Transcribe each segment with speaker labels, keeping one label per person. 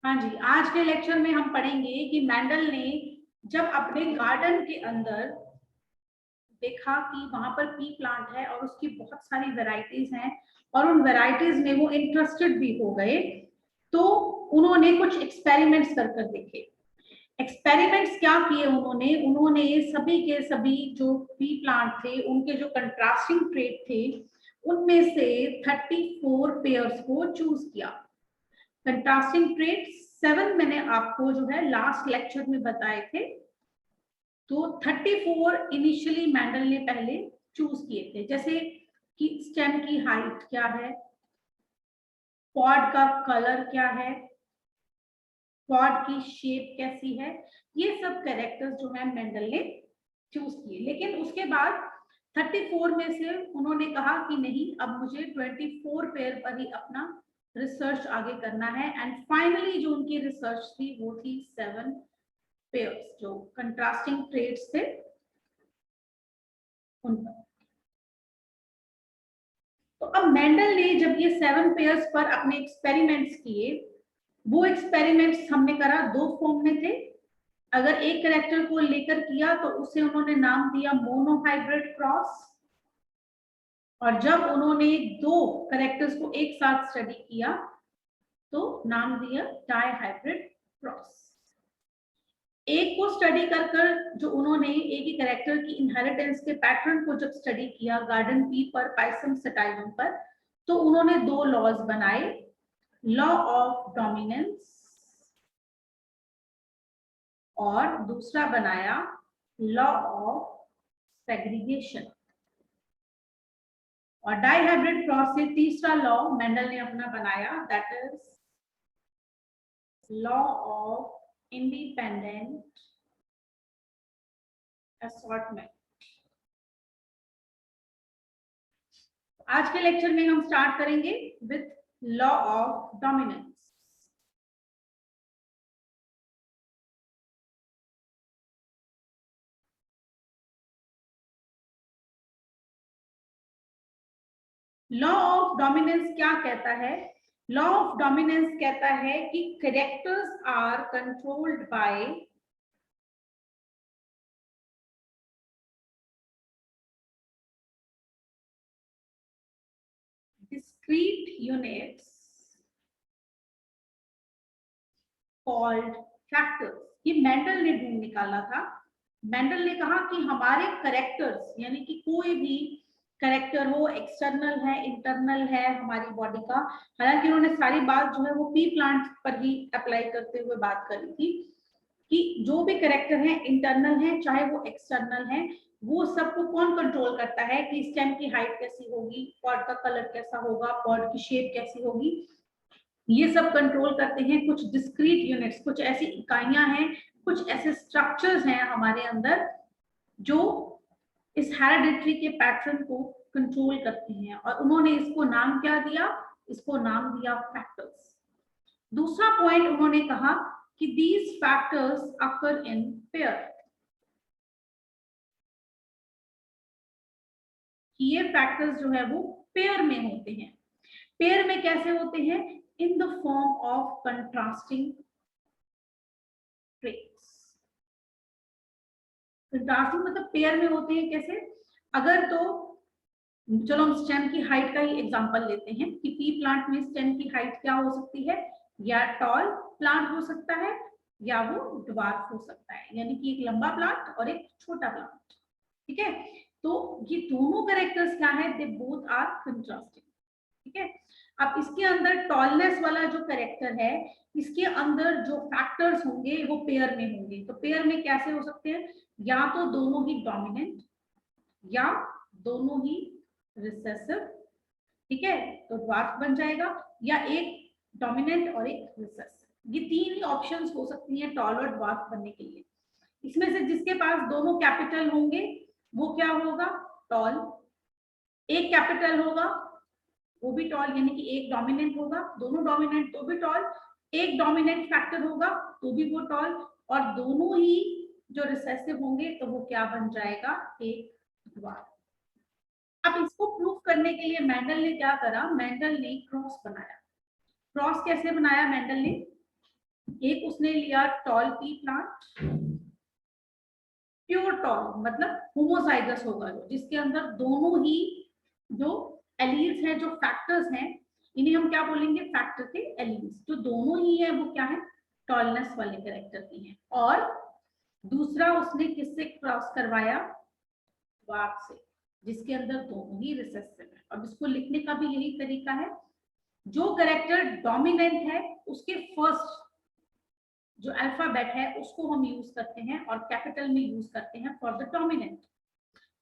Speaker 1: हाँ जी, आज के लेक्चर में हम पढ़ेंगे कि मेंडल ने जब अपने गार्डन के अंदर देखा कि वहां पर पी प्लांट है और उसकी बहुत सारी वैरायटीज हैं और उन वैरायटीज में वो इंटरेस्टेड भी हो गए, तो उन्होंने कुछ एक्सपेरिमेंट्स कर देखे। एक्सपेरिमेंट्स क्या किए उन्होंने उन्होंने सभी के सभी जो पी प्लांट थे उनके जो कंट्रास्टिंग ट्रेट थे उनमें से 34 पेयर्स को चूज किया। कंट्रास्टिंग ट्रेट 7 मैंने आपको जो है लास्ट लेक्चर में बताए थे। तो 34 इनिशियली मेंडल ने पहले चूज किए थे, जैसे कि स्टेम की हाइट क्या है, पॉड का कलर क्या है, पॉड की शेप कैसी है, ये सब कैरेक्टर्स जो है मेंडल ने चूज किए। लेकिन उसके बाद 34 में से उन्होंने कहा कि नहीं, अब मुझे 24 पेयर पर ही अपना रिसर्च आगे करना है। एंड फाइनली जो उनकी रिसर्च थी वो थी 7 पेयर्स जो कंट्रास्टिंग ट्रेड्स थे उन पर। तो अब मेंडल ने जब ये 7 पेयर्स पर अपने एक्सपेरिमेंट्स किए, वो एक्सपेरिमेंट्स हमने करा दो फॉर्म में थे। अगर एक कैरेक्टर को लेकर किया तो उसे उन्होंने नाम दिया मोनोहाइब्रिड क्रॉस, और जब उन्होंने दो कैरेक्टर्स को एक साथ स्टडी किया तो नाम दिया डाइहाइब्रिड क्रॉस। एक को स्टडी कर जो उन्होंने एक ही कैरेक्टर की इनहेरिटेंस के पैटर्न को जब स्टडी किया गार्डन पी पर, पाइसम सटाइलम पर, तो उन्होंने दो लॉज बनाए, लॉ ऑफ डोमिनेंस और दूसरा बनाया लॉ ऑफ सेग्रीगेशन। और डाइहाइब्रिड क्रॉस से तीसरा लॉ मेंडल ने अपना बनाया, that is law of independent assortment. आज के लेक्चर में हम स्टार्ट करेंगे with law of dominance. Law of dominance क्या कहता है? लॉ ऑफ डोमिनेंस कहता है कि characters are controlled by discrete units called factors। ये मेंडल ने ढूंढ निकाला था। मेंडल ने कहा कि हमारे करेक्टर्स, यानी कि कोई भी करेक्टर हो, एक्सटर्नल है इंटरनल है हमारी बॉडी का, हालांकि उन्होंने सारी बात जो है वो पी प्लांट पर ही अप्लाई करते हुए बात करी थी कि जो भी करेक्टर है इंटरनल है चाहे वो एक्सटर्नल है, वो सबको कौन कंट्रोल करता है कि स्टेम की हाइट कैसी होगी, पॉड का कलर कैसा होगा, पॉड की शेप कैसी होगी, ये सब कंट्रोल करते हैं कुछ डिस्क्रीट यूनिट्स, कुछ ऐसी इकाइयां हैं, कुछ ऐसे स्ट्रक्चर्स हैं हमारे अंदर जो इस हेरिडिटरी के पैटर्न को कंट्रोल करते हैं। और उन्होंने इसको नाम क्या दिया? इसको नाम दिया फैक्टर्स। दूसरा पॉइंट उन्होंने कहा कि these factors occur in pair, कि ये फैक्टर्स जो है वो पेयर में होते हैं। पेयर में कैसे होते हैं? इन the form of contrasting traits. Contrasting मतलब पेयर में होते हैं कैसे? अगर तो चलो हम स्टेम की हाइट का ही एग्जांपल लेते हैं कि पी प्लांट में स्टेम की हाइट क्या हो सकती है, या टॉल प्लांट हो सकता है या वो ड्वार्फ हो सकता है, यानी कि एक लंबा प्लांट और एक छोटा प्लांट। ठीक है, तो ये दोनों कैरेक्टर्स क्या है? They both are contrasting. ठीक है, अब इसके अंदर टॉलनेस वाला जो कैरेक्टर है, इसके अंदर जो फैक्टर्स होंगे वो पेयर में होंगे। तो पेयर में कैसे हो सकते हैं? या तो दोनों ही डोमिनेंट या दोनों ही रिसेसिव। ठीक है, तो ड्वार्फ बन जाएगा, या एक डोमिनेंट और एक रिसेसिव। ये तीन ही ऑप्शंस हो सकती हैं टॉल और ड्वार्फ बनने के लिए। इसमें से जिसके पास दोनों कैपिटल होंगे वो क्या होगा? टॉल। एक कैपिटल होगा वो भी टॉल, यानी कि एक डोमिनेंट होगा, दोनों डोमिनेंट तो भी टॉल, एक डोमिनेंट फैक्टर होगा तो भी वो टॉल, और दोनों ही जो रिसेसिव होंगे तो वो क्या बन जाएगा? एक ड्वार्फ। अब इसको प्रूव करने के लिए मेंडल ने क्या करा? मेंडल ने क्रॉस बनाया। क्रॉस कैसे बनाया मेंडल ने? एक उसने लिया toll P plant, pure tall मतलब होमोजाइगस होगा जो, जिसके अंदर दोनों ही जो एलील्स हैं, जो फैक्टर्स हैं, इन्हें हम क्या बोलेंगे, फैक्टर के एलील्स, जो दोनों ही है वो क्या है, टॉलनेस वाले कैरेक्टर की हैं। और दूसरा उसने किससे क्रॉस करवाया, वार्फ से, जिसके अंदर दोनों ही रिसेसिव है। अब इसको लिखने का भी यही तरीका है, जो कैरेक्टर डोमिनेंट है उसके फर्स्ट जो अल्फाबेट है उसको हम यूज करते हैं और कैपिटल में यूज करते हैं फॉर द डोमिनेंट,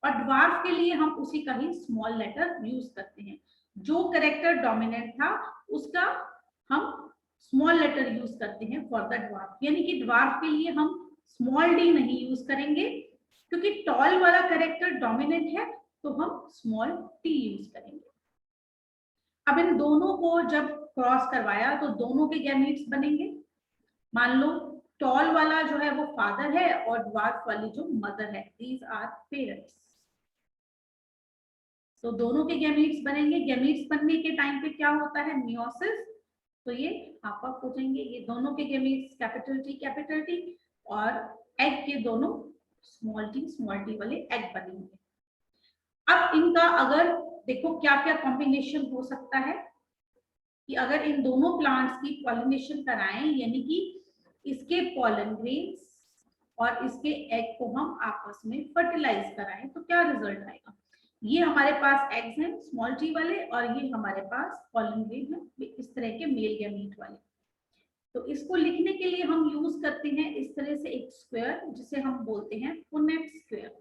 Speaker 1: और ड्वार्फ के लिए हम उसी का ही स्मॉल लेटर यूज करते हैं। जो कैरेक्टर डोमिनेंट था उसका हम स्मॉल लेटर यूज करते हैं फॉर द ड्वार्फ, यानी कि ड्वार्फ के लिए हम स्मॉल डी नहीं यूज करेंगे, क्योंकि टॉल वाला कैरेक्टर डोमिनेंट है तो हम स्मॉल टी यूज करेंगे। अब इन दोनों को जब क्रॉस करवाया तो दोनों के गैमीट्स बनेंगे। मान लो टॉल वाला जो है वो फादर है और ड्वार्फ वाली जो मदर है, दीज आर पेरेंट्स। तो दोनों के गैमीट्स बनेंगे। गैमीट्स बनने के टाइम पे क्या होता है, मियोसिस। तो ये आप हो जाएंगे, ये दोनों के गैमीट्स कैपिटल टी और एग के दोनों स्मॉल टी वाले एग बनेंगे। अब इनका अगर देखो क्या क्या कॉम्बिनेशन हो सकता है, कि अगर इन दोनों प्लांट्स की पॉलिनेशन कराएं, यानी कि इसके पॉलन ग्रेन्स और इसके एग को हम आपस में फर्टिलाइज कराएं, तो क्या रिजल्ट आएगा। ये हमारे पास एग्स हैं स्मॉल टी वाले और ये हमारे पास पॉलन ग्रेन है इस तरह के मेल गैमीट वाले। तो इसको लिखने के लिए हम यूज करते हैं इस तरह से एक स्क्वायर, जिसे हम बोलते हैं पुनेट स्क्वायर।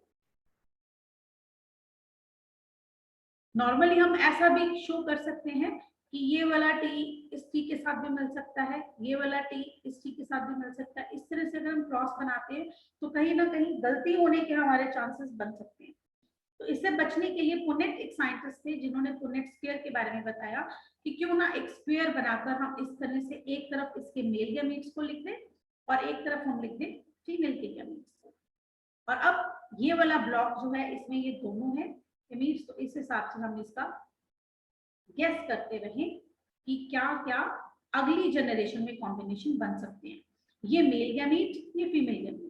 Speaker 1: नॉर्मली हम ऐसा भी शो कर सकते हैं कि ये वाला टी इस टी के साथ भी मिल सकता है, ये वाला टी इस टी के साथ भी मिल सकता है। इस तरह से अगर हम क्रॉस बनाते हैं तो कहीं ना कहीं गलती होने के हमारे चांसेस बन सकते हैं। तो इससे बचने के लिए पुनेट एक साइंटिस्ट थे जिन्होंने पुनेट स्क्वायर के बारे में बताया कि क्यों ना एक स्क्वायर बनाकर हम इस तरह से एक तरफ इसके मेल गैमीट्स को लिख दें और एक तरफ हम लिख दें फीमेल के गैमीट्स को। और अब ये वाला ब्लॉक जो है इसमें ये दोनों है गैमीट्स, तो इस हिसाब से हम इसका गेस करते रहें कि क्या क्या अगली जनरेशन में कॉम्बिनेशन बन सकते हैं। ये मेल गैमीट, ये फीमेल गैमीट,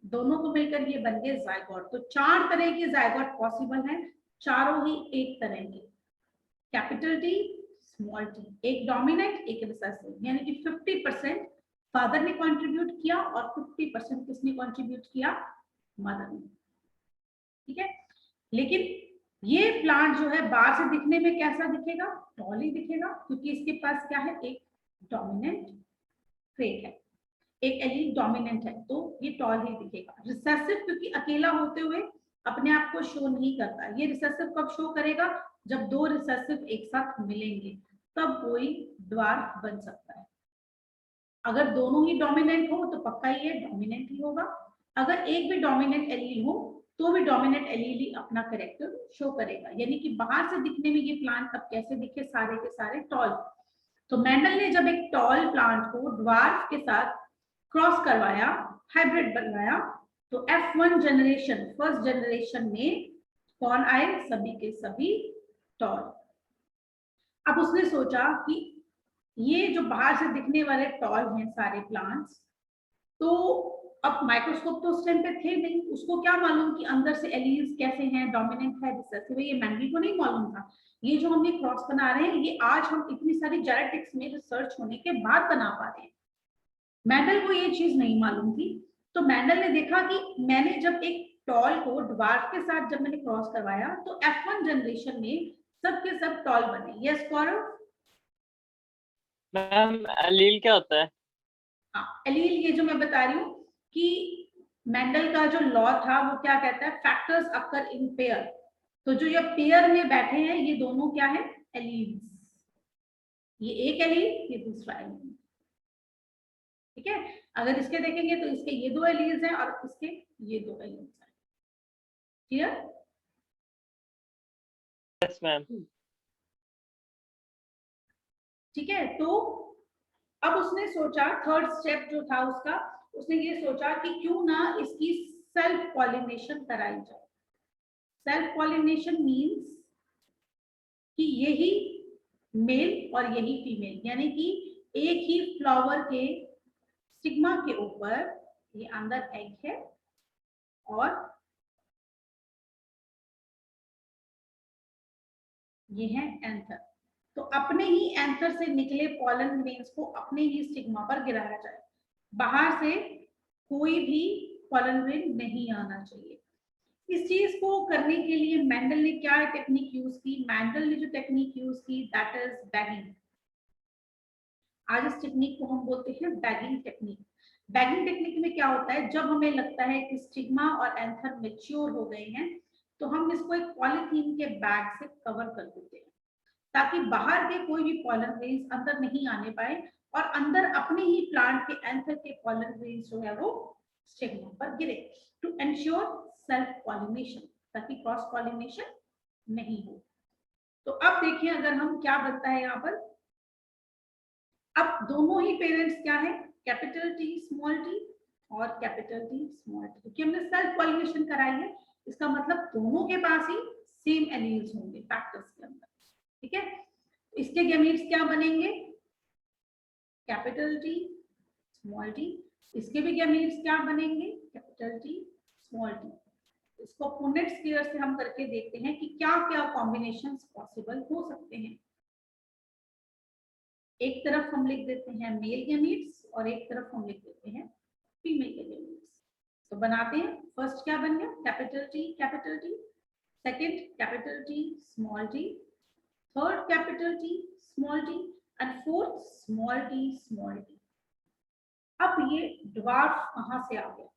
Speaker 1: दोनों को मिलकर ये बन गए जायगोट। तो 4 तरह के जायगोट पॉसिबल हैं, चारों ही एक तरह के, कैपिटल टी स्मॉल टी, एक डोमिनेंट एक रिसेसिव, यानी कि 50% फादर ने कंट्रीब्यूट किया और 50% किसने कंट्रीब्यूट किया, मदर ने। ठीक है, लेकिन ये प्लांट जो है बाहर से दिखने में कैसा दिखेगा, टॉल ही दिखेगा, क्योंकि इसके पास क्या है, एक डोमिनेंट ट्रेट है, एक एलील डोमिनेंट है, तो ये टॉल ही दिखेगा। रिसेसिव क्योंकि अकेला होते हुए अपने आप को शो नहीं करता, ये रिसेसिव कब शो करेगा, जब 2 रिसेसिव एक साथ मिलेंगे तब कोई ड्वार्फ बन सकता है। अगर दोनों ही डोमिनेंट हो तो पक्का ये डोमिनेंट ही होगा। अगर एक भी डोमिनेंट एलील हो तो भी डोमिनेंट एलील ही अपना कैरेक्टर शो करेगा, यानी कि बाहर से दिखने में ये प्लांट अब कैसे दिखे, सारे के सारे टॉल। तो मेंडल ने जब एक टॉल प्लांट को ड्वार्फ के साथ क्रॉस करवाया, हाइब्रिड बनवाया, तो F1 जनरेशन, फर्स्ट जनरेशन में कौन आए, सभी के सभी टॉल। अब उसने सोचा कि ये जो बाहर से दिखने वाले टॉल हैं सारे प्लांट्स, तो अब माइक्रोस्कोप तो उस टाइम पे थे नहीं, उसको क्या मालूम कि अंदर से एलील्स कैसे हैं, डोमिनेंट है रिसेसिव है, ये मेंडल को नहीं मालूम था। ये जो हमने क्रॉस बना रहे हैं ये आज हम इतनी सारी जेनेटिक्स में रिसर्च होने के बाद बना पा रहे हैं, मेंडल को ये चीज नहीं मालूम थी। तो मेंडल ने देखा कि मैंने जब एक टॉल को ड्वार्फ के साथ जब मैंने क्रॉस करवाया तो F1 जनरेशन में सब के सब टॉल बने। यस गौरव?
Speaker 2: मैम एलील क्या होता है?
Speaker 1: हाँ, एलील ये जो मैं बता रही हूँ कि मेंडल का जो लॉ था वो क्या कहता है, फैक्टर्स अकर इन पेयर। तो जो ये पेयर में बैठे हैं ये दोनों क्या है, एलील्स। ये एक एलील, ये दूसरा एलील। ठीक है, अगर इसके देखेंगे तो इसके ये 2 एलील्स हैं और इसके ये 2 एलील्स हैं। क्लियर?
Speaker 2: Yes ma'am.
Speaker 1: ठीक है, तो अब उसने सोचा, थर्ड स्टेप जो था उसका, उसने ये सोचा कि क्यों ना इसकी सेल्फ पॉलिनेशन कराई जाए। सेल्फ पॉलिनेशन मींस कि यही मेल और यही फीमेल, यानी कि एक ही फ्लावर के स्टिग्मा के ऊपर ये अंदर एग है और ये है एंथर। तो अपने ही एंथर से निकले पॉलन ग्रेन्स को अपने ही स्टिग्मा पर गिराया जाए, बाहर से कोई भी पॉलन ग्रेन नहीं आना चाहिए। इस चीज को करने के लिए मेंडल ने क्या टेक्निक यूज की? मेंडल ने जो टेक्निक यूज की दैट इज बैगिंग। आज इस टेक्निक को हम बोलते हैं बैगिंग टेक्निक। बैगिंग टेक्निक में क्या होता है, जब हमें लगता है कि स्टिग्मा और एंथर मैच्योर हो गए हैं तो हम इसको एक पॉलीथीन के बैग से कवर कर देते हैं ताकि बाहर के कोई भी पॉलन ग्रेन्स अंदर नहीं आने पाए और अंदर अपने ही प्लांट के एंथर के पॉलन ग्रेन्स जो है वो स्टिग्मा पर गिरे, टू एंश्योर सेल्फ पॉलिनेशन, ताकि क्रॉस पॉलिनेशन नहीं हो। तो अब देखिए अगर हम क्या बनता है यहाँ पर, अब दोनों ही पेरेंट्स क्या है, कैपिटल टी स्मॉल टी और कैपिटल टी स्मॉल टी, क्योंकि हमने सेल्फ पॉलिनेशन कराई है, इसका मतलब दोनों के पास ही सेम एलील्स होंगे फैक्टर्स के अंदर, ठीक है। इसके गैमीट्स क्या बनेंगे, कैपिटल टी स्मॉल टी, इसके भी गैमीट्स क्या बनेंगे, कैपिटल टी स्मॉल टी। इसको पुनेट स्क्वायर से हम करके देखते हैं कि क्या क्या कॉम्बिनेशंस पॉसिबल हो सकते हैं। एक तरफ हम लिख देते हैं मेल गैमीट्स और एक तरफ हम लिख देते हैं फीमेल गैमीट्स। तो बनाते हैं, फर्स्ट क्या बन गया, capital T, second capital T small T, third capital T small T and fourth small T. अब ये ड्वार्फ कहां से आ गया,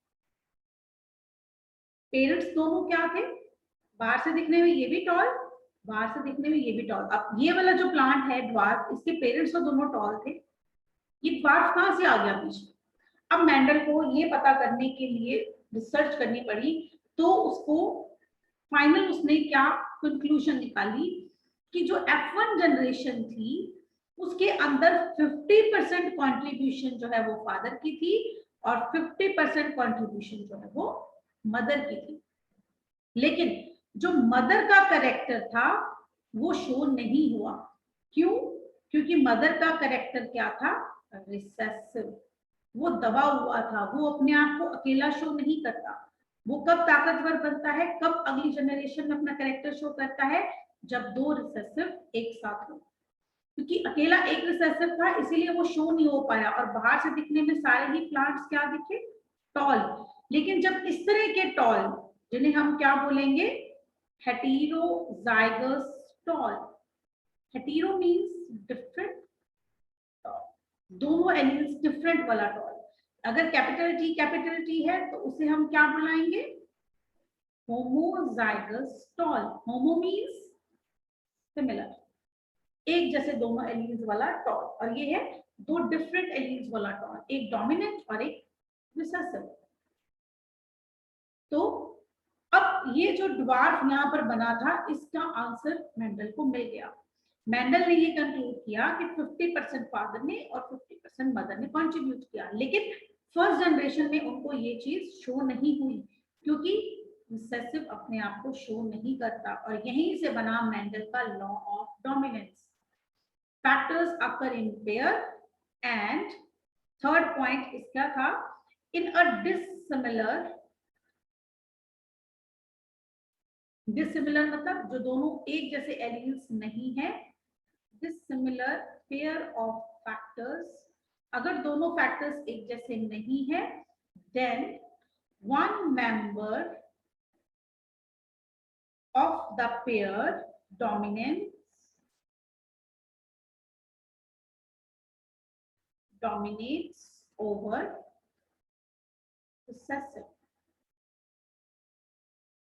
Speaker 1: पेरेंट्स दोनों क्या थे, बाहर से दिखने में ये भी टॉल, बाहर से दिखने में ये भी टॉल। अब ये वाला जो प्लांट है ड्वार्फ, इसके पेरेंट्स तो दोनों टॉल थे, ये ड्वार्फ कहां से आ गया बीच में। अब मेंडल को ये पता करने के लिए रिसर्च करनी पड़ी, तो उसको फाइनल उसने क्या कंक्लूजन निकाली कि जो F1 जनरेशन थी उसके अंदर 50% कंट्रीब्यूशन जो है वो फादर की थी और 50% कंट्रीब्यूशन जो है वो मदर की थी। लेकिन जो मदर का कैरेक्टर था वो शो नहीं हुआ, क्यों? क्योंकि मदर का कैरेक्टर क्या था, रिसेसिव, वो दबा हुआ था, वो अपने आप को अकेला शो नहीं करता। वो कब ताकतवर बनता है, कब अगली जनरेशन में अपना कैरेक्टर शो करता है, जब दो रिसेसिव एक साथ हो। क्योंकि अकेला एक रिसेसिव था इसीलिए वो शो नहीं हो पाया और बाहर से दिखने में सारे ही प्लांट्स क्या दिखे, टॉल। लेकिन जब इस तरह के टॉल, जिन्हें हम क्या बोलेंगे, heterozygous tall, hetero means different, दोनों एलिमेंट्स डिफरेंट वाला टॉल। अगर कैपिटल टी है तो उसे हम क्या बुलाएंगे, homozygous tall. Homo means similar, एक जैसे दोनों एलील्स वाला टॉल, और ये है दो डिफरेंट एलील्स वाला टॉल, एक डोमिनेंट और एक रिसेसिव। तो अब ये जो ड्वार्फ यहाँ पर बना था इसका आंसर मेंडल को मिल गया। मेंडल ने ये कंक्लूड किया कि 50% फादर ने और 50% मदर ने कंट्रीब्यूट किया, लेकिन फर्स्ट जनरेशन में उनको ये चीज शो नहीं हुई क्योंकि रिसेसिव अपने आप को शो नहीं करता, और यहीं से बना मेंडल का law of dominance. Factors occur in pair and third point इसका था, इन अ डिसिमिलर मतलब जो दोनों एक जैसे एलील्स नहीं है, डिसिमिलर पेयर ऑफ फैक्टर्स, अगर दोनों फैक्टर्स एक जैसे नहीं है, then one member of the pair dominates over recessive।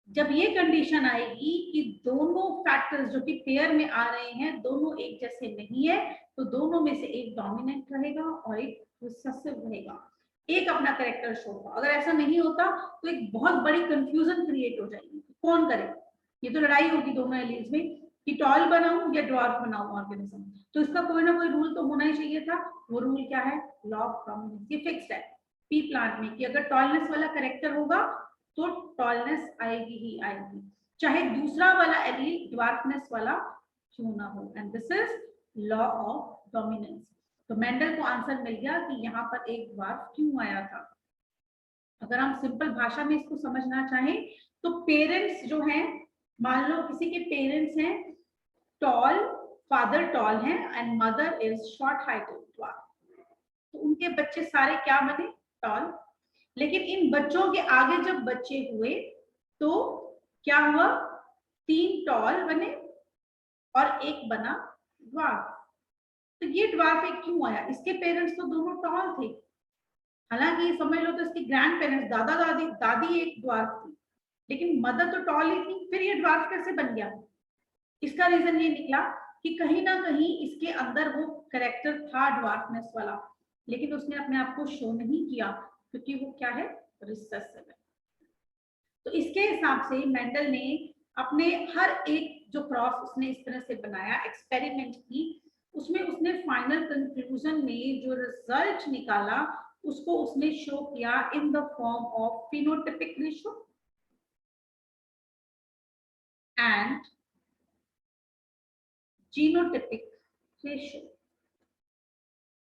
Speaker 1: जब ये कंडीशन आएगी कि दोनों फैक्टर्स जो कि पेयर में आ रहे हैं दोनों एक जैसे नहीं है, तो दोनों में से एक डोमिनेंट रहेगा और एक रिसेसिव रहेगा, एक अपना कैरेक्टर शो होगा। अगर ऐसा नहीं होता तो एक बहुत बड़ी कंफ्यूजन क्रिएट हो जाएगी, कौन करे, ये तो लड़ाई होगी दोनों एलील्स में कि टॉल बनाऊं या ड्वार्फ बनाऊं ऑर्गेनिज्म। तो इसका कोई ना कोई रूल तो होना ही चाहिए था। वो रूल क्या है, लॉ ऑफ डोमिनेंस। ये फिक्स्ड है पी प्लांट में कि अगर टॉलनेस वाला कैरेक्टर होगा तो टॉलनेस आएगी ही आएगी, चाहे दूसरा वाला एलील ड्वार्फनेस वाला क्यों ना हो। And this is law of dominance. तो मेंडल को आंसर मिल गया कि यहाँ पर एक ड्वार्फ क्यों आया था। अगर हम सिंपल भाषा में इसको समझना चाहें तो पेरेंट्स जो हैं, मान लो किसी के पेरेंट्स हैं टॉल, फादर टॉल हैं and mother is short heighted dwarf, तो उनके बच्चे सारे क्या बने, टॉल। लेकिन इन बच्चों के आगे जब बच्चे हुए तो क्या हुआ, 3 टॉल बने और एक बना ड्वार्फ। तो ये ड्वार्फ एक क्यों आया, इसके पेरेंट्स तो दोनों टॉल थे, हालांकि समझ लो तो इसके ग्रैंड पेरेंट्स, दादा दादी, दादी एक ड्वार्फ थी लेकिन मदर तो टॉल ही थी, फिर ये ड्वार्फ कैसे बन गया। इसका रीजन ये निकला कि कहीं ना कहीं इसके अंदर वो कैरेक्टर था ड्वार्फनेस वाला, लेकिन उसने अपने आप को शो नहीं किया क्योंकि वो क्या है, रिसेसिव है। तो इसके हिसाब से मेंडल ने अपने हर एक जो क्रॉस उसने इस तरह से बनाया, एक्सपेरिमेंट की, उसमें उसने फाइनल कंक्लूजन में जो रिजल्ट निकाला उसको उसने शो किया in the form of phenotypic ratio and genotypic ratio,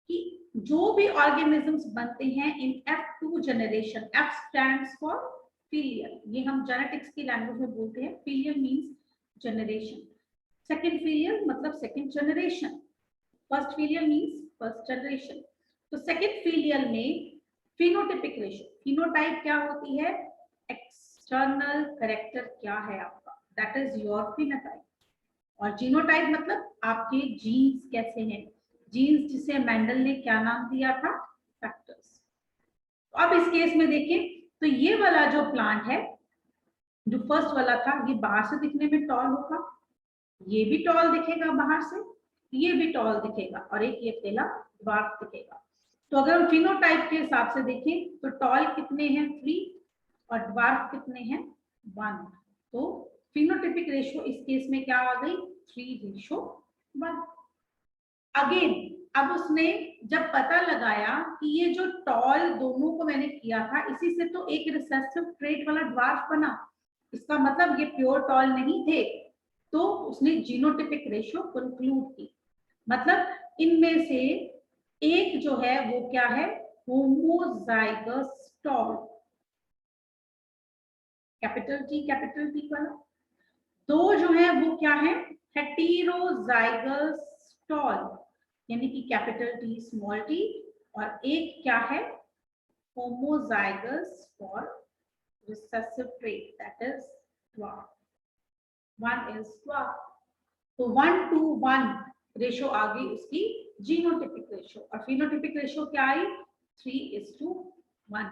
Speaker 1: कि जो भी ऑर्गेनिजम्स बनते हैं in F2 generation, F stands for filial, ये हम जेनेटिक्स की लैंग्वेज में बोलते हैं, filial means generation, second filial मतलब second generation, first filial means first generation. तो सेकंड फीलियल में फिनोटाइपिक रेशियो, फिनोटाइप क्या होती है, एक्सटर्नल कैरेक्टर क्या है आपका, दैट इज योर फिनोटाइप, और जीनोटाइप मतलब आपके जीन्स कैसे हैं, जीन्स जिसे मेंडल ने क्या नाम दिया था, फैक्टर्स। तो अब इस केस में देखें तो ये वाला जो प्लांट है, जो फर्स्ट वाला था, ये बाहर से दिखने में टॉल होगा, ये भी टॉल दिखेगा बाहर से, ये भी टॉल दिखेगा, और एक ये अकेला ड्वार्फ दिखेगा। तो अगर हम फिनोटाइप के हिसाब से देखें तो टॉल कितने हैं, 3, और ड्वार्फ कितने हैं, 1। तो फिनोटाइपिक रेशियो इस केस में क्या आ गई, 3:1। अगेन अब उसने जब पता लगाया कि ये जो टॉल दोनों को मैंने किया था, इसी से तो एक रिसेसिव ट्रेट वाला ड्वार्फ बना, इसका मतलब ये प्योर टॉल नहीं थे, तो उसने जीनोटाइपिक रेशियो कंक्लूड की, मतलब इनमें से एक जो है वो क्या है, होमोजाइगस टॉल, कैपिटल टी वाला। दो जो है वो क्या है, हेटेरोजाइगस टॉल, यानी कि कैपिटल टी स्मॉल टी, और एक क्या है, homozygous for recessive trait, that is dwarf, 1 is dwarf. तो 1:1 रेशो आ गई उसकी जीनोटाइपिक रेशो, और फिनोटाइपिक रेशो क्या आई, 3:1।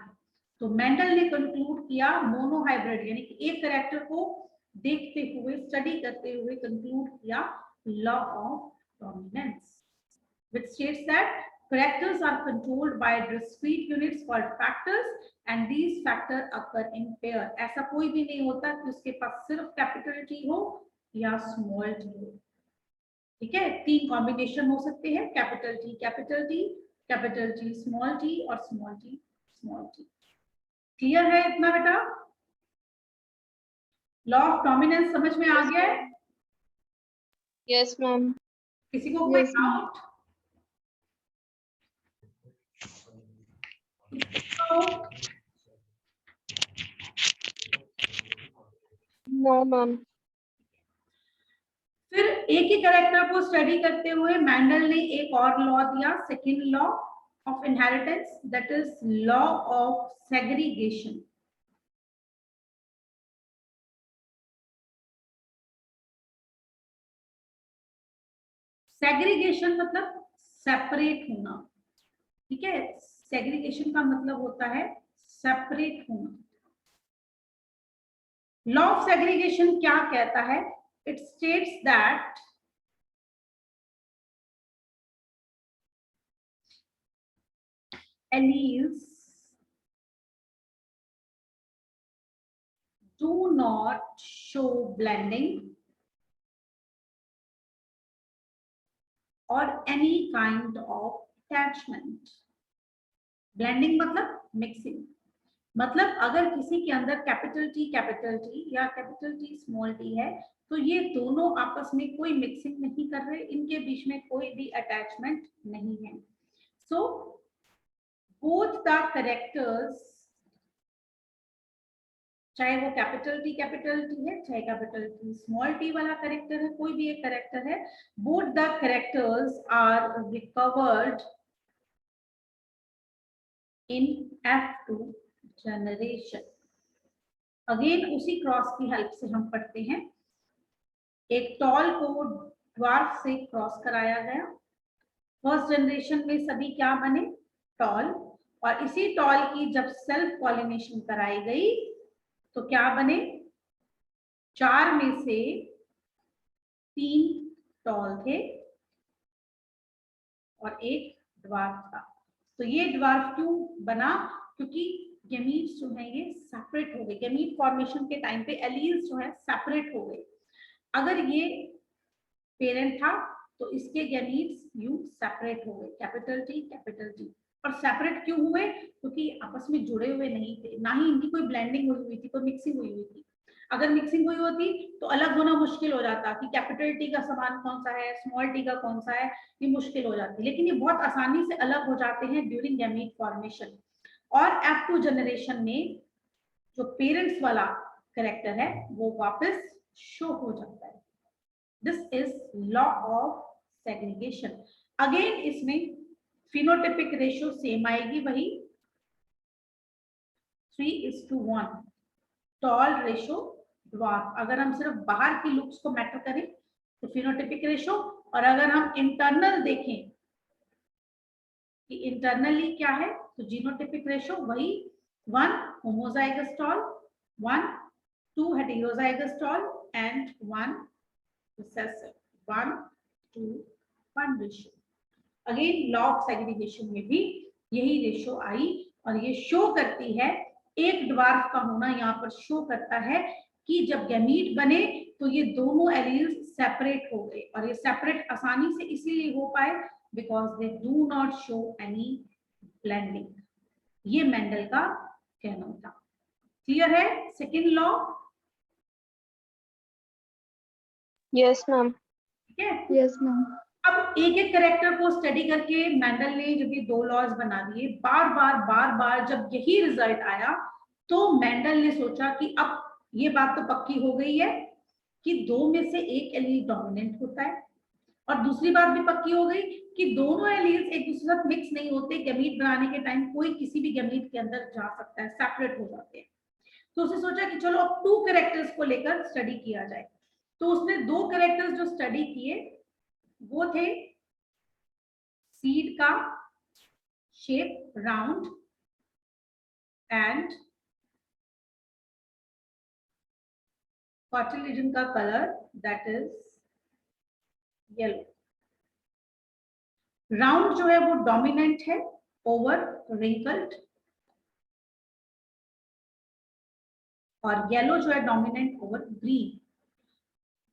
Speaker 1: तो मेंडल ने कंक्लूड किया मोनोहाइब्रिड, यानी कि एक कैरेक्टर को देखते हुए, स्टडी करते हुए कंक्लूड किया law of dominance, which states that characters are controlled by discrete units called factors and these factors occur in pair। ऐसा कोई भी नहीं होता कि उसके पास सिर्फ कैपिटल टी हो या स्मॉल टी हो, ठीक है, 3 कॉम्बिनेशन हो सकते हैं, capital T capital T, capital T small T, और small T small T. Clear है इतना बेटा, लॉ ऑफ डोमिनेंस समझ में आ गया है?
Speaker 3: Yes ma'am.
Speaker 1: किसी को कोई डाउट?
Speaker 3: No ma'am.
Speaker 1: फिर एक ही कैरेक्टर को स्टडी करते हुए मेंडल ने एक और लॉ दिया, second law of inheritance, that is law of segregation. Segregation मतलब सेपरेट होना, ठीक है, सेग्रीगेशन का मतलब होता है सेपरेट होना। लॉ ऑफ सेग्रीगेशन क्या कहता है, it states that alleles do not show blending or any kind of attachment। Blending मतलब मिक्सिंग, मतलब अगर किसी के अंदर कैपिटल टी या कैपिटल टी स्मॉल टी है तो ये दोनों आपस में कोई मिक्सिंग नहीं कर रहे, इनके बीच में कोई भी अटैचमेंट नहीं है। So both the characters, चाहे वो कैपिटल टी है, चाहे कैपिटल टी स्मॉल टी वाला करेक्टर है, कोई भी एक करेक्टर है, both the characters are recovered in F2 generation. Again उसी क्रॉस की हेल्प से हम पढ़ते हैं। एक टॉल को ड्वार्फ से क्रॉस कराया गया, फर्स्ट जनरेशन में सभी क्या बने? टॉल। और इसी टॉल की जब सेल्फ पॉलिनेशन कराई गई तो क्या बने? 4 में से 3 टॉल थे और एक ड्वार्फ था। तो ये ड्वार्फ क्यों बना? क्योंकि गैमीट्स जो है ये सेपरेट हो गए। गैमीट फॉर्मेशन के टाइम पे एलील्स जो है सेपरेट हो गए। अगर ये पेरेंट था तो इसके गैमीट्स यूं सेपरेट हो गए, कैपिटल टी। और सेपरेट क्यों हुए? क्योंकि आपस में जुड़े हुए नहीं थे, ना ही इनकी कोई ब्लेंडिंग हुई थी, कोई मिक्सिंग हुई थी। अगर मिक्सिंग हुई होती तो अलग होना मुश्किल हो जाता कि कैपिटल टी का सामान कौन सा है, स्मॉल टी का कौन सा है, ये मुश्किल हो जाती। लेकिन ये बहुत आसानी से अलग हो जाते हैं ड्यूरिंग गैमीट फॉर्मेशन। और F2 जनरेशन में जो पेरेंट्स वाला कैरेक्टर है वो वापस शो हो जाता है। This is law of segregation. Again इसमें फिनोटिपिक रेशियो सेम आएगी, वही 3:1 टॉल रेशियो ड्वार्फ। अगर हम सिर्फ बाहर की लुक्स को मैटर करें तो फिनोटिपिक रेशियो, और अगर हम इंटरनल देखें कि इंटरनली क्या है तो जीनोटिपिक रेशियो वही 1 homozygous tall, 1 2 heterozygous tall and 1 recessive, 1:1 ratio. Again law of segregation में भी यही रेशियो आई और ये शो करती है, एक ड्वार्फ का होना यहाँ पर शो करता है कि जब गैमीट बने तो ये दोनों एलील्स सेपरेट हो गए। और ये सेपरेट आसानी से इसीलिए हो पाए because they do not show any blending. ये मेंडल का कहना था। क्लियर है सेकेंड लॉ?
Speaker 3: Yes, ma'am.
Speaker 1: ठीक है।
Speaker 3: Yes, ma'am.
Speaker 1: अब एक एक कैरेक्टर को स्टडी करके मेंडल ने जब ये 2 लॉज बना दिए, बार बार जब यही रिजल्ट आया तो मेंडल ने सोचा कि अब ये बात तो पक्की हो गई है कि 2 में से एक एलील डोमिनेंट होता है, और दूसरी बात भी पक्की हो गई कि दोनों एलील्स एक दूसरे साथ मिक्स नहीं होते। गैमीट बनाने के टाइम कोई किसी भी गैमीट के अंदर जा सकता है, सेपरेट हो जाते हैं। तो उसने सोचा कि चलो अब 2 कैरेक्टर्स को लेकर स्टडी किया जाए। तो उसने 2 कैरेक्टर्स जो स्टडी किए वो थे सीड का शेप राउंड एंड कॉटिलेडन का colour that is yellow. Round जो है वो डोमिनेंट है ओवर रिंकल्ड, और येलो जो है डोमिनेंट ओवर ग्रीन।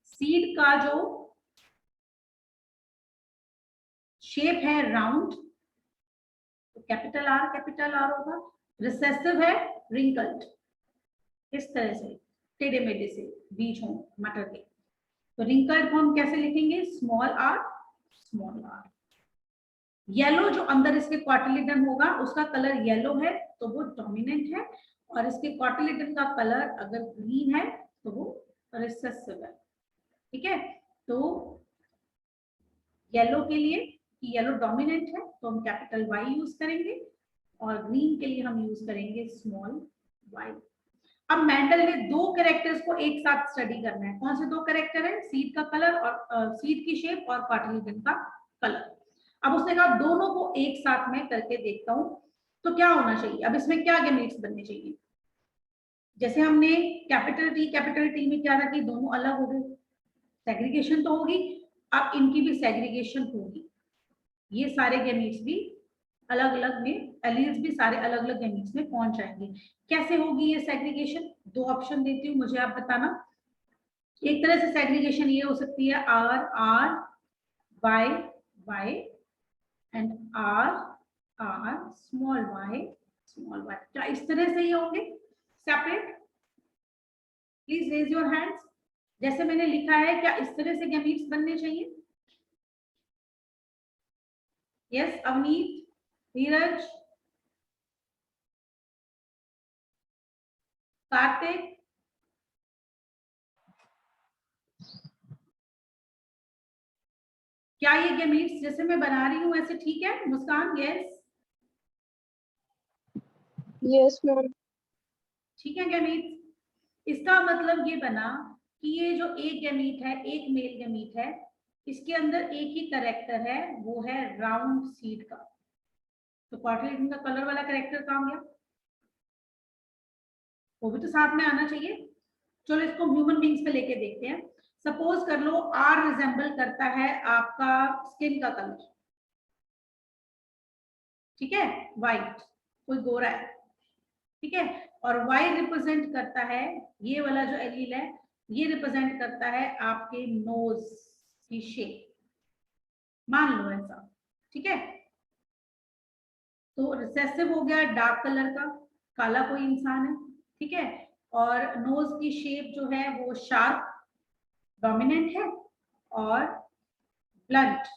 Speaker 1: सीड का जो शेप है राउंड तो कैपिटल आर होगा, रिसेसिव है रिंकल्ड, इस तरह से टेढ़े मेढ़े से बीच हो मटर के। तो रिंकल्ड को हम कैसे लिखेंगे? Small are. येलो जो अंदर इसके कॉटिलेडन होगा उसका कलर येलो है तो वो डोमिनेंट है, और इसके कॉटिलेडन का कलर अगर ग्रीन है तो वो रिसेसिव है। ठीक है। तो येलो के लिए कि येलो डोमिनेंट है तो हम कैपिटल वाई यूज करेंगे, और ग्रीन के लिए हम यूज करेंगे स्मॉल वाई। अब मेंडल ने 2 कैरेक्टर्स को एक साथ स्टडी करना है। कौन से 2 कैरेक्टर है? सीड का कलर और सीड की शेप और कॉटिलेडन का कलर। अब उसने कहा दोनों को एक साथ में करके देखता हूं तो क्या होना चाहिए। अब इसमें क्या गैमीट्स बनने चाहिए? जैसे हमने कैपिटल टी में क्या था कि दोनों अलग हो गए, सेग्रीगेशन तो होगी। अब इनकी भी सेग्रीगेशन होगी, ये सारे गैमीट्स भी अलग अलग में, एलील्स भी सारे अलग अलग गैमीट्स में पहुंच जाएंगे। कैसे होगी ये सेग्रीगेशन? 2 ऑप्शन देती हूँ, मुझे आप बताना। एक तरह से सेग्रीगेशन ये हो सकती है R R Y Y and R R small Y. क्या इस तरह से ये होंगे separate? Please raise your hands. जैसे मैंने लिखा है क्या इस तरह से गैमीट्स बनने चाहिए? यस अवनीत, धीरज, कार्तिक, क्या ये गैमीट्स जैसे मैं बना रही हूँ वैसे ठीक है? मुस्कान, यस
Speaker 3: Yes, ma'am.
Speaker 1: ठीक है गैमीट्स। इसका मतलब ये बना कि ये जो एक गैमीट है, एक मेल गैमीट है, इसके अंदर एक ही करेक्टर है, वो है राउंड सीड का। तो क्वाड्रिलेटरन का कलर वाला करेक्टर कहाँ गया? वो भी तो साथ में आना चाहिए। चलो इसको ह्यूमन बींग्स पे लेके देखते हैं। सपोज कर लो आर रिजेंबल करता है आपका स्किन का कलर, ठीक है, व्हाइट, कोई गोरा है, ठीक है, और वाई रिप्रेजेंट करता है, ये वाला जो एलील है ये रिप्रेजेंट करता है आपके नोज की शेप, मान लो ऐसा, ठीक है। तो रिसेसिव हो गया डार्क कलर का, काला कोई इंसान है, ठीक है, और नोज की शेप जो है वो शार्प डोमिनेंट है, और ब्लंट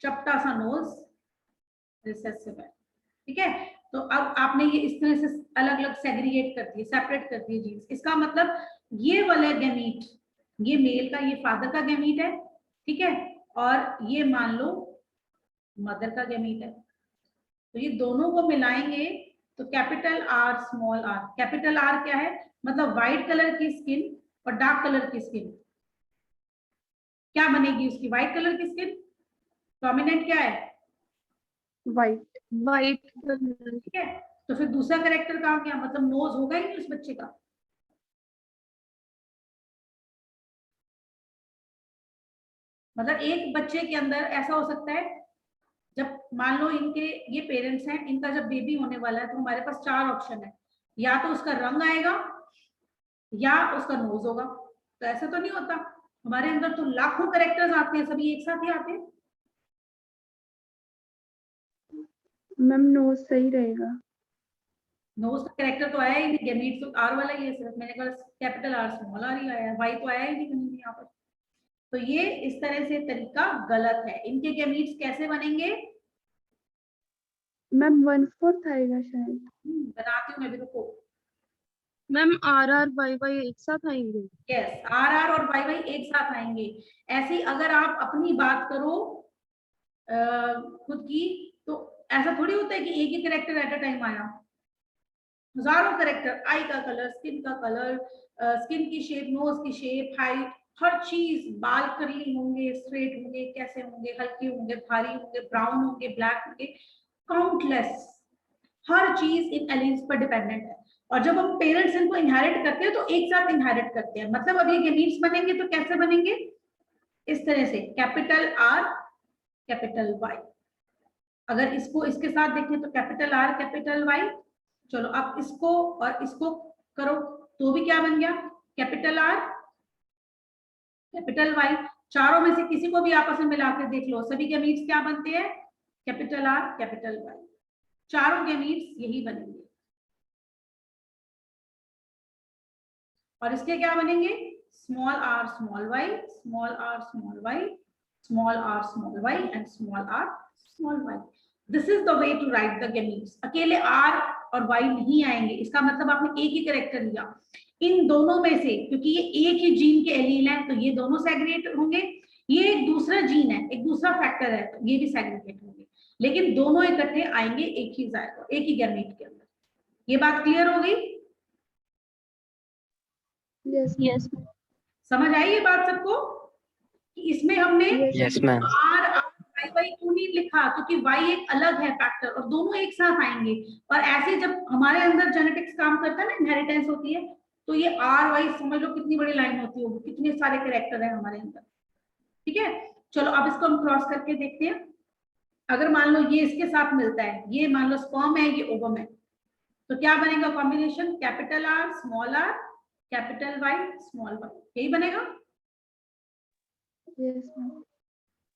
Speaker 1: चपटा सा नोज रिसेसिव है, ठीक है। तो अब आपने ये इस तरह से अलग अलग सेग्रीगेट कर दिए, सेपरेट कर दिए जीन्स। इसका मतलब ये वाला गैमीट, ये मेल का, ये फादर का गैमीट है, ठीक है, और ये मान लो मदर का गैमीट है। तो ये दोनों को मिलाएंगे तो capital R small R. Capital R क्या है? मतलब व्हाइट कलर की स्किन और डार्क कलर की स्किन, क्या बनेगी उसकी? व्हाइट कलर की स्किन, डोमिनेंट क्या है?
Speaker 3: White. White.
Speaker 1: ठीक है, तो फिर दूसरा करेक्टर कहाँ गया? मतलब नोज होगा ही नहीं उस बच्चे का। मतलब एक बच्चे के अंदर ऐसा हो सकता है, जब मान लो इनके ये पेरेंट्स हैं, इनका जब बेबी होने वाला है तो हमारे पास चार ऑप्शन है, या तो उसका रंग आएगा या उसका नोज होगा। तो ऐसा तो नहीं होता, हमारे अंदर तो लाखों करेक्टर्स आते हैं, सभी एक साथ ही आते हैं।
Speaker 3: मैम नोज सही रहेगा।
Speaker 1: नोज का करेक्टर तो आया ही नहीं, गैमीट तो आर वाला ही है सिर्फ, मैंने कहा कैपिटल आर स्मॉल आर ही आया है, वाई तो आया ही नहीं कहीं यहाँ पर। तो ये इस तरह से तरीका गलत है। इनके गैमीट्स कैसे बनेंगे?
Speaker 3: मैम 1/4 आएगा शायद।
Speaker 1: बनाती हूँ मैं भी, रुको।
Speaker 3: Ma'am R R Y Y एक साथ आएंगे।
Speaker 1: यस, आर आर और वाई वाई एक साथ आएंगे। ऐसे ही अगर आप अपनी बात करो खुद की, तो ऐसा थोड़ी होता है कि एक ही करेक्टर एट अ टाइम आया, हजारों करेक्टर, आई का कलर, स्किन का कलर, स्किन की शेप, नोज की शेप, हाइट, हर चीज, बाल कर्ली होंगे, स्ट्रेट होंगे, कैसे होंगे, हल्के होंगे, भारी होंगे, ब्राउन होंगे, ब्लैक होंगे, काउंटलेस, हर चीज इन एलील्स पर डिपेंडेंट है। और जब हम पेरेंट्स इनको इनहेरिट करते हैं तो एक साथ इनहेरिट करते हैं। मतलब अब ये गैमीट्स बनेंगे तो कैसे बनेंगे? इस तरह से, कैपिटल आर कैपिटल वाई। अगर इसको इसके साथ देखें तो कैपिटल आर कैपिटल वाई। चलो अब इसको और इसको करो तो भी क्या बन गया? Capital R capital Y. चारों में से किसी को भी आपस में मिलाकर देख लो, सभी गैमीट्स क्या बनते हैं? Capital R capital Y. चारों गैमीट्स यही बनेंगे। और इसके क्या बनेंगे? Small R small Y, small R small Y, small R small Y and small R small Y. This is the way to write the gametes. अकेले आर और Y नहीं आएंगे, इसका मतलब आपने एक ही कैरेक्टर लिया। इन दोनों में से, क्योंकि ये एक ही जीन के एलील हैं, तो ये दोनों सेग्रीगेट होंगे। ये एक दूसरा जीन है, एक दूसरा फैक्टर है, तो ये भी सेग्रीगेट होंगे, लेकिन दोनों इकट्ठे आएंगे एक ही जाएगा, एक ही गैमीट के अंदर। ये बात क्लियर हो गई?
Speaker 3: Yes yes.
Speaker 1: समझ आई ये बात सबको कि इसमें हमने
Speaker 2: yes ma'am.
Speaker 1: R R Y Y क्यों नहीं लिखा? क्योंकि वाई एक अलग है फैक्टर और दोनों एक साथ आएंगे। और ऐसे जब हमारे अंदर जेनेटिक्स काम करता है ना, इनहेरिटेंस होती है, तो ये आर वाई समझ लो कितनी बड़ी लाइन होती होगी, कितने सारे कैरेक्टर है हमारे अंदर, ठीक है। चलो अब इसको हम क्रॉस करके देखते हैं। अगर मान लो ये इसके साथ मिलता है, ये मान लो स्पर्म है, ये ओवम है, तो क्या बनेगा combination? Capital R small R capital Y small Y, यही बनेगा।
Speaker 3: Yes ma'am.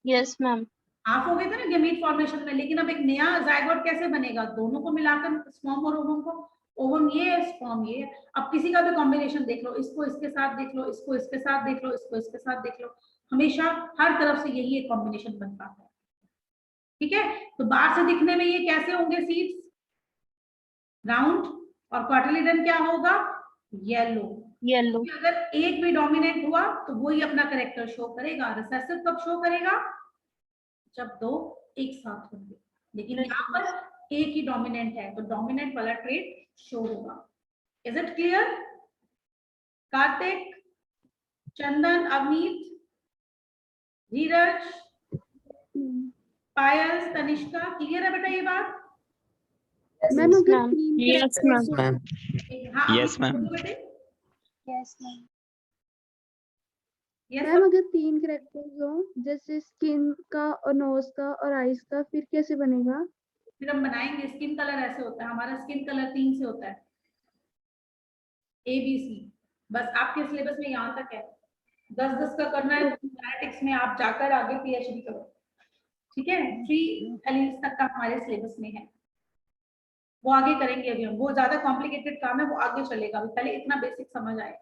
Speaker 3: Yes ma'am.
Speaker 1: Half हो गए थे ना गैमीट फॉर्मेशन में, लेकिन अब एक नया जायगोट कैसे बनेगा? दोनों को मिलाकर, स्पर्म और ओवम को। ओवम ये है, स्पर्म ये है। अब किसी का भी कॉम्बिनेशन देख लो, इसको इसके साथ देख लो, इसको इसके साथ देख लो, इसको इसके साथ देख लो, हमेशा हर तरफ से यही एक कॉम्बिनेशन बन पाता है। ठीक है, तो बाहर से दिखने में ये कैसे होंगे सीड्स, राउंड, और क्वार्टरलिडन क्या होगा, येलो।
Speaker 3: येलो।
Speaker 1: अगर एक भी डोमिनेंट हुआ तो वो ही अपना करेक्टर शो करेगा। रिसेसिव कब शो करेगा, जब दो एक साथ होंगे, लेकिन यहाँ पर एक ही डोमिनेंट है तो डोमिनेंट वाला ट्रेट शो होगा। Is it clear? Kartik, Chandan, Avneet, Dheeraj, Payal, Tanishka, clear है बेटा ये बात?
Speaker 3: मैम अगर
Speaker 2: मैम।
Speaker 3: तीन
Speaker 2: Yes,
Speaker 3: characters हो-
Speaker 4: मैम।
Speaker 1: हाँ
Speaker 4: Yes, ma'am.
Speaker 1: बेटे,
Speaker 3: Yes, ma'am.
Speaker 1: यस
Speaker 3: मैम अगर तीन कैरेक्टर्स हो, जैसे स्किन का और नोज का और आईज का, फिर कैसे बनेगा?
Speaker 1: फिर हम बनाएंगे। स्किन कलर ऐसे होता है, हमारा स्किन कलर 3 से होता है, ABC। बस आपके सिलेबस में यहाँ तक है, 10-10 का करना है तो जेनेटिक्स में आप जाकर आगे PhD करो। ठीक है, 3 एलिमेंट्स तक का हमारे सिलेबस में है, वो आगे करेंगे। अभी हम वो ज्यादा कॉम्प्लिकेटेड काम है, वो आगे चलेगा, अभी पहले इतना बेसिक समझ आए।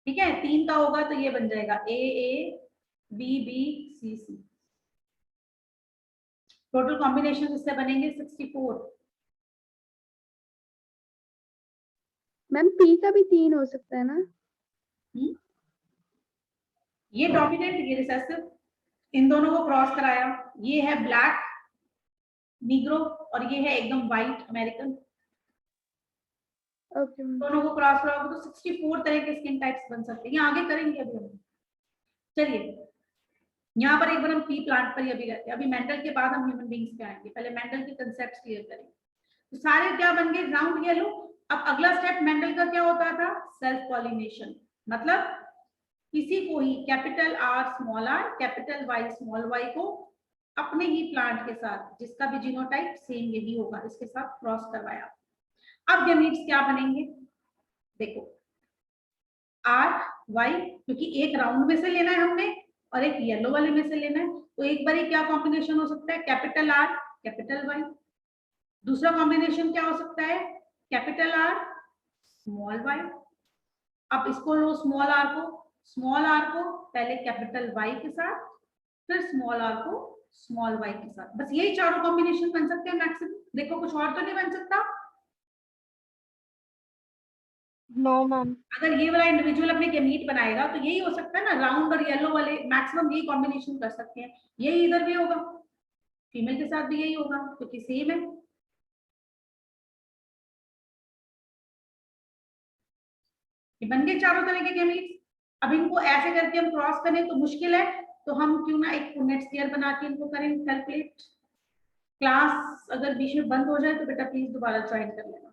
Speaker 1: ठीक है, 3 का होगा तो ये बन जाएगा AABBCC। टोटल कॉम्बिनेशन इससे बनेंगे 64।
Speaker 3: मैम पी का भी 3 हो सकता है ना?
Speaker 1: ये डोमिनेंट, ये रिसेसिव, इन दोनों को क्रॉस कराया, ये है ब्लैक नीग्रो और ये है एकदम व्हाइट अमेरिकन,
Speaker 3: ओके मैम।
Speaker 1: दोनों को क्रॉस कराओगे तो 64 तरह के स्किन टाइप्स बन सकते हैं। ये आगे करेंगे अभी हम। चलिए यहाँ पर एक बार हम पी प्लांट पर ही अभी रहते हैं, अभी मेंडल के बाद हम ह्यूमन बींग्स पे आएंगे, पहले मेंडल के कंसेप्ट क्लियर करेंगे। तो सारे क्या बन गए, राउंड येलो। अब अगला स्टेप मेंडल का क्या होता था, सेल्फ पॉलिनेशन, मतलब किसी को ही capital R small r capital Y small y को अपने ही प्लांट के साथ, जिसका भी जीनोटाइप सेम यही होगा, इसके साथ क्रॉस करवाया। अब गैमीट्स क्या बनेंगे, देखो R Y, क्योंकि एक राउंड में से लेना है हमने और एक येलो वाले में से लेना है, तो एक बार क्या कॉम्बिनेशन हो सकता है, कैपिटल R कैपिटल Y। दूसरा कॉम्बिनेशन क्या हो सकता है, कैपिटल R स्मॉल y। अब इसको लो स्मॉल r को पहले कैपिटल Y के साथ, फिर स्मॉल r को स्मॉल y के साथ। बस यही चारों कॉम्बिनेशन बन सकते हैं मैक्सिमम, देखो कुछ और तो नहीं बन सकता।
Speaker 3: No ma'am.
Speaker 1: अगर ये वाला इंडिविजुअल अपने गैमीट बनाएगा तो यही हो सकता है ना, राउंड और येलो वाले मैक्सिमम यही कॉम्बिनेशन कर सकते हैं। यही इधर भी होगा, फीमेल के साथ भी यही होगा क्योंकि सेम है। ये बन गए चारों तरह के गैमीट्स। अब इनको ऐसे करके हम क्रॉस करें तो मुश्किल है, तो हम क्यों ना एक नेट स्क्वायर बना के इनको करें कैलकुलेट। क्लास अगर बीच में बंद हो जाए तो बेटा प्लीज दोबारा ज्वाइन कर लेना।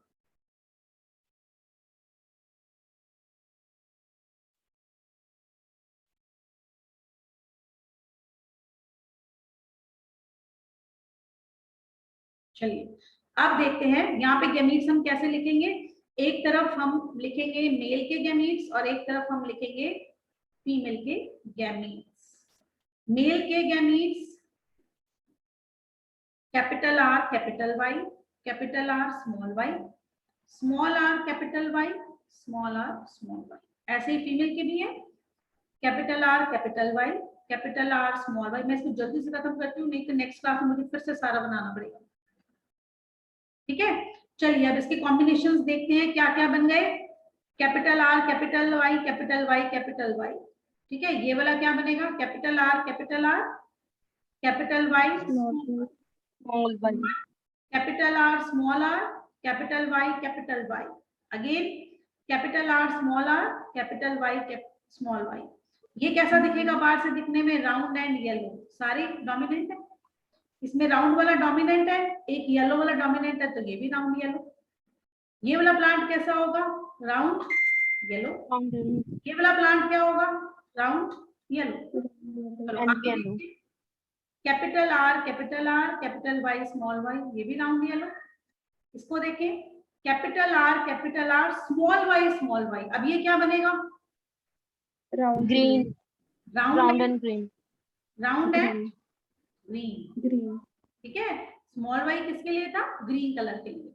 Speaker 1: चलिए अब देखते हैं यहाँ पे गैमीट्स हम कैसे लिखेंगे। एक तरफ हम लिखेंगे मेल के गैमीट्स और एक तरफ हम लिखेंगे फीमेल के गैमीट्स। मेल के gametes capital R capital Y capital R small y small r capital Y small r small y। ऐसे ही फीमेल के भी है capital R capital Y capital R small y। मैं इसको जल्दी से खत्म करती हूँ, नहीं तो नेक्स्ट क्लास में मुझे फिर से सारा बनाना पड़ेगा। ठीक है, चलिए अब इसके कॉम्बिनेशंस देखते हैं क्या क्या बन गए। Capital R capital Y capital Y capital Y। ठीक है, ये वाला क्या बनेगा, capital R capital R capital Y
Speaker 3: small y।
Speaker 1: Capital R small r capital Y capital Y। Again capital R small r capital Y small y। ये कैसा दिखेगा बाहर से दिखने में, राउंड एंड येलो, सारे डोमिनेंट है। इसमें राउंड वाला डोमिनेंट है, एक येलो वाला डोमिनेंट है, तो ये भी राउंड येलो। ये वाला प्लांट कैसा होगा, राउंड येलो। ये वाला प्लांट क्या होगा, राउंड येलो। चलो आगे देखते हैं। Capital R capital Y small y, ये भी राउंड येलो। इसको देखें, कैपिटल R स्मॉल y। अब ये क्या बनेगा,
Speaker 3: round
Speaker 2: green.
Speaker 1: Round
Speaker 2: and green.
Speaker 1: Round and green.
Speaker 3: Green.
Speaker 1: ठीक है, स्मॉल y किसके लिए था, ग्रीन कलर के लिए।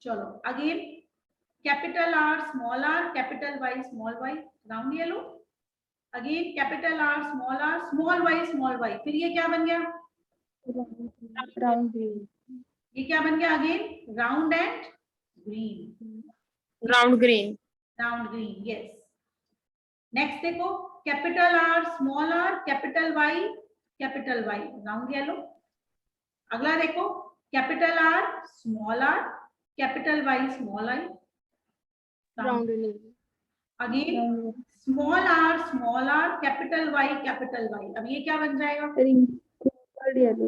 Speaker 1: चलो again capital R capital Y small y, round yellow. Again capital R small y, फिर ये क्या बन गया,
Speaker 3: राउंड ग्रीन,
Speaker 1: ये क्या बन गया again? Round and green.
Speaker 4: Round green,
Speaker 1: round green, yes. Next देखो, capital R, small R, capital Y, round yellow. अगला देखो, capital R, small R, capital Y, small I,
Speaker 4: round green,
Speaker 1: again small R, capital Y, अब ये क्या बन जाएगा?
Speaker 3: Wrinkled yellow,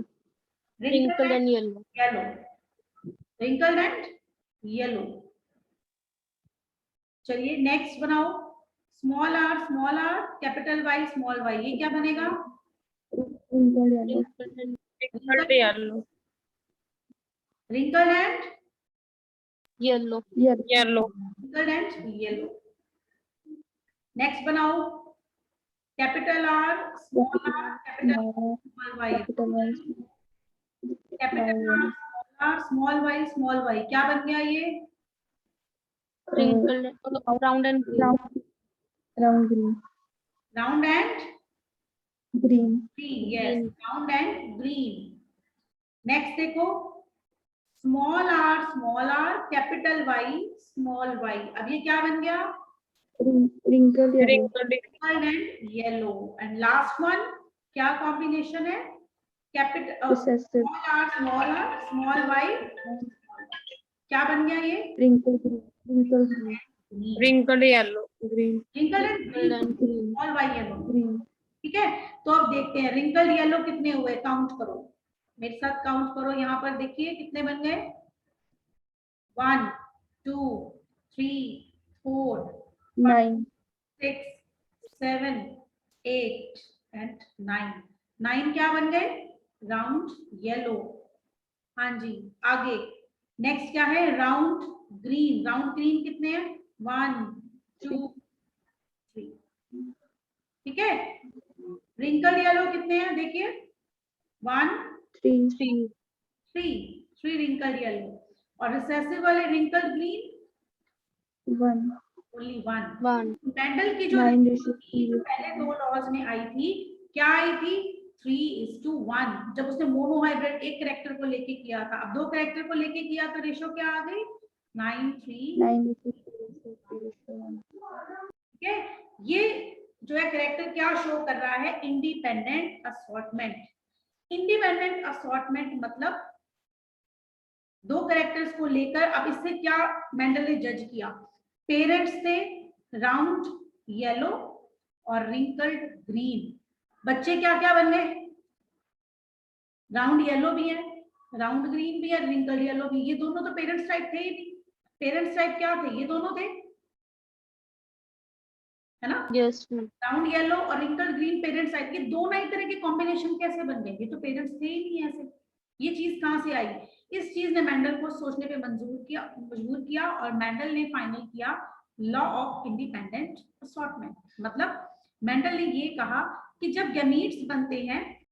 Speaker 4: wrinkle and yellow,
Speaker 1: yellow, wrinkled and yellow. चलिए next बनाओ, small R, capital Y, small Y, ये क्या बनेगा?
Speaker 3: Wrinkled yellow,
Speaker 4: wrinkle yellow,
Speaker 1: wrinkled and
Speaker 4: yellow,
Speaker 3: yellow,
Speaker 4: yellow,
Speaker 1: wrinkled and yellow. Next बनाओ, capital R, small R, capital Y,
Speaker 3: capital Y,
Speaker 1: capital R, small Y, क्या बन गया ये?
Speaker 4: Wrinkle, round and green,
Speaker 3: round green,
Speaker 1: round and
Speaker 3: green,
Speaker 1: green, yes, round and green. Next देखो, small R, capital Y, small Y, अब ये क्या बन गया?
Speaker 3: Wrinkled yellow,
Speaker 4: wrinkle
Speaker 1: and yellow. And last one क्या कॉम्बिनेशन है? Capital
Speaker 3: recessive,
Speaker 1: small R, small Y, क्या बन गया ये?
Speaker 3: Wrinkled green,
Speaker 4: wrinkle yellow, green,
Speaker 1: wrinkle and green,
Speaker 4: green,
Speaker 1: small Y yellow.
Speaker 3: Green,
Speaker 1: ठीक है, तो अब देखते हैं रिंकल येलो कितने हुए, काउंट करो, मेरे साथ काउंट करो। यहाँ पर देखिए कितने बन गए? 1 2 3 4
Speaker 3: 9,
Speaker 1: 6 7 8 एंड 9 क्या बन गए? Round yellow. हाँ जी, आगे नेक्स्ट क्या है? राउंड ग्रीन कितने हैं? 1 2 3, ठीक है। रिंकल येलो कितने हैं देखिए? 1
Speaker 3: 3,
Speaker 1: 3 रिंकल येलो। और रिसेसिव वाले रिंकल ग्रीन
Speaker 3: 1,
Speaker 1: ओनली 1।
Speaker 4: 1,
Speaker 1: मेंडल की जो
Speaker 3: 9
Speaker 1: थी, जो पहले 2 लॉज में आई थी, क्या आई थी? 3:1। जब उसने मोनोहाइब्रिड एक कैरेक्टर को लेके किया था, अब 2 कैरेक्टर को लेके किया तो रेशो क्या आ गई? 9:3।
Speaker 3: 9,
Speaker 1: ठीक है, ये जो है कैरेक्टर क्या शो कर रहा है? Independent assortment. इंडिपेंडेंट असॉर्टमेंट मतलब 2 कैरेक्टर्स को लेकर, अब इससे क्या मेंडल ने जज किया? पेरेंट्स थे राउंड येलो और रिंकल्ड ग्रीन, बच्चे क्या क्या बन गए? राउंड येलो भी है, राउंड ग्रीन भी है, रिंकल्ड येलो भी। ये दोनों तो पेरेंट्स टाइप थे ही नहीं। पेरेंट्स टाइप क्या थे? ये दोनों थे, है ना?
Speaker 4: यस,
Speaker 1: राउंड येलो और रिंकल्ड ग्रीन पेरेंट्स टाइप के दो नए तरह के कॉम्बिनेशन कैसे बन गए? ये तो पेरेंट्स थे ही नहीं ऐसे। ये चीज कहां से आई? इस चीज ने मेंडल को सोचने पे मजबूर किया और मेंडल ने फाइनल किया लॉ ऑफ इंडिपेंडेंट असॉर्टमेंट। मतलब मेंडल ने ये कहा कि जब गैमीट्स बनते हैं